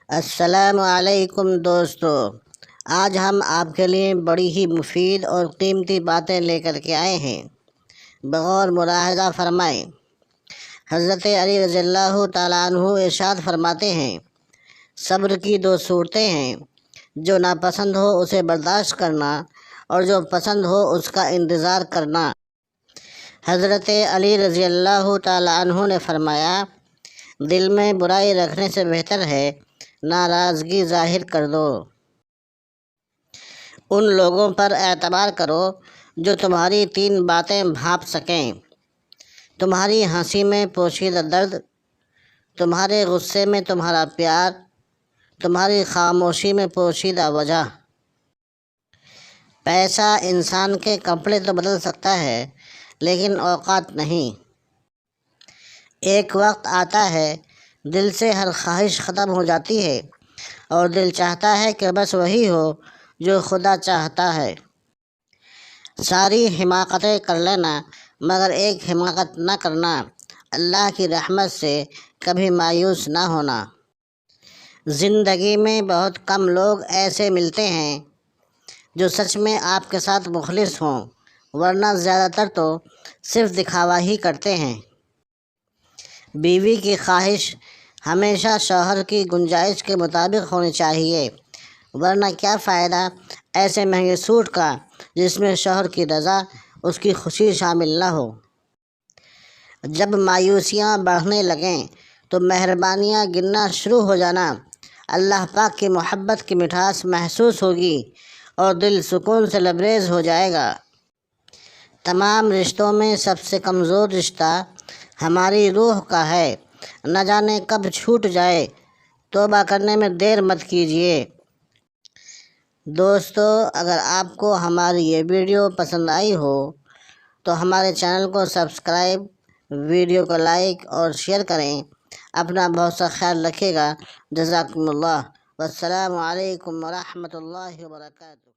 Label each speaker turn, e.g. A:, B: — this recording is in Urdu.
A: السلام علیکم دوستو، آج ہم آپ کے لیے بڑی ہی مفید اور قیمتی باتیں لے کر کے آئے ہیں۔ بغور ملاحظہ فرمائیں۔ حضرت علی رضی اللہ تعالیٰ عنہ ارشاد فرماتے ہیں، صبر کی دو صورتیں ہیں، جو ناپسند ہو اسے برداشت کرنا اور جو پسند ہو اس کا انتظار کرنا۔ حضرت علی رضی اللہ تعالیٰ عنہ نے فرمایا، دل میں برائی رکھنے سے بہتر ہے ناراضگی ظاہر کر دو۔ ان لوگوں پر اعتبار کرو جو تمہاری تین باتیں بھانپ سکیں: تمہاری ہنسی میں پوشیدہ درد، تمہارے غصے میں تمہارا پیار، تمہاری خاموشی میں پوشیدہ وجہ۔ پیسہ انسان کے کپڑے تو بدل سکتا ہے لیکن اوقات نہیں۔ ایک وقت آتا ہے دل سے ہر خواہش ختم ہو جاتی ہے اور دل چاہتا ہے کہ بس وہی ہو جو خدا چاہتا ہے۔ ساری حماقتیں کر لینا مگر ایک حماقت نہ کرنا، اللہ کی رحمت سے کبھی مایوس نہ ہونا۔ زندگی میں بہت کم لوگ ایسے ملتے ہیں جو سچ میں آپ کے ساتھ مخلص ہوں، ورنہ زیادہ تر تو صرف دکھاوا ہی کرتے ہیں۔ بیوی کی خواہش ہمیشہ شوہر کی گنجائش کے مطابق ہونی چاہیے، ورنہ کیا فائدہ ایسے مہنگے سوٹ کا جس میں شوہر کی رضا، اس کی خوشی شامل نہ ہو۔ جب مایوسیاں بڑھنے لگیں تو مہربانیاں گننا شروع ہو جانا، اللہ پاک کی محبت کی مٹھاس محسوس ہوگی اور دل سکون سے لبریز ہو جائے گا۔ تمام رشتوں میں سب سے کمزور رشتہ ہماری روح کا ہے، نہ جانے کب چھوٹ جائے، توبہ کرنے میں دیر مت کیجیے۔ دوستو، اگر آپ کو ہماری یہ ویڈیو پسند آئی ہو تو ہمارے چینل کو سبسکرائب، ویڈیو کو لائک اور شیئر کریں۔ اپنا بہت سا خیال رکھیے گا۔ جزاکم اللہ، والسلام علیکم ورحمۃ اللہ وبرکاتہ۔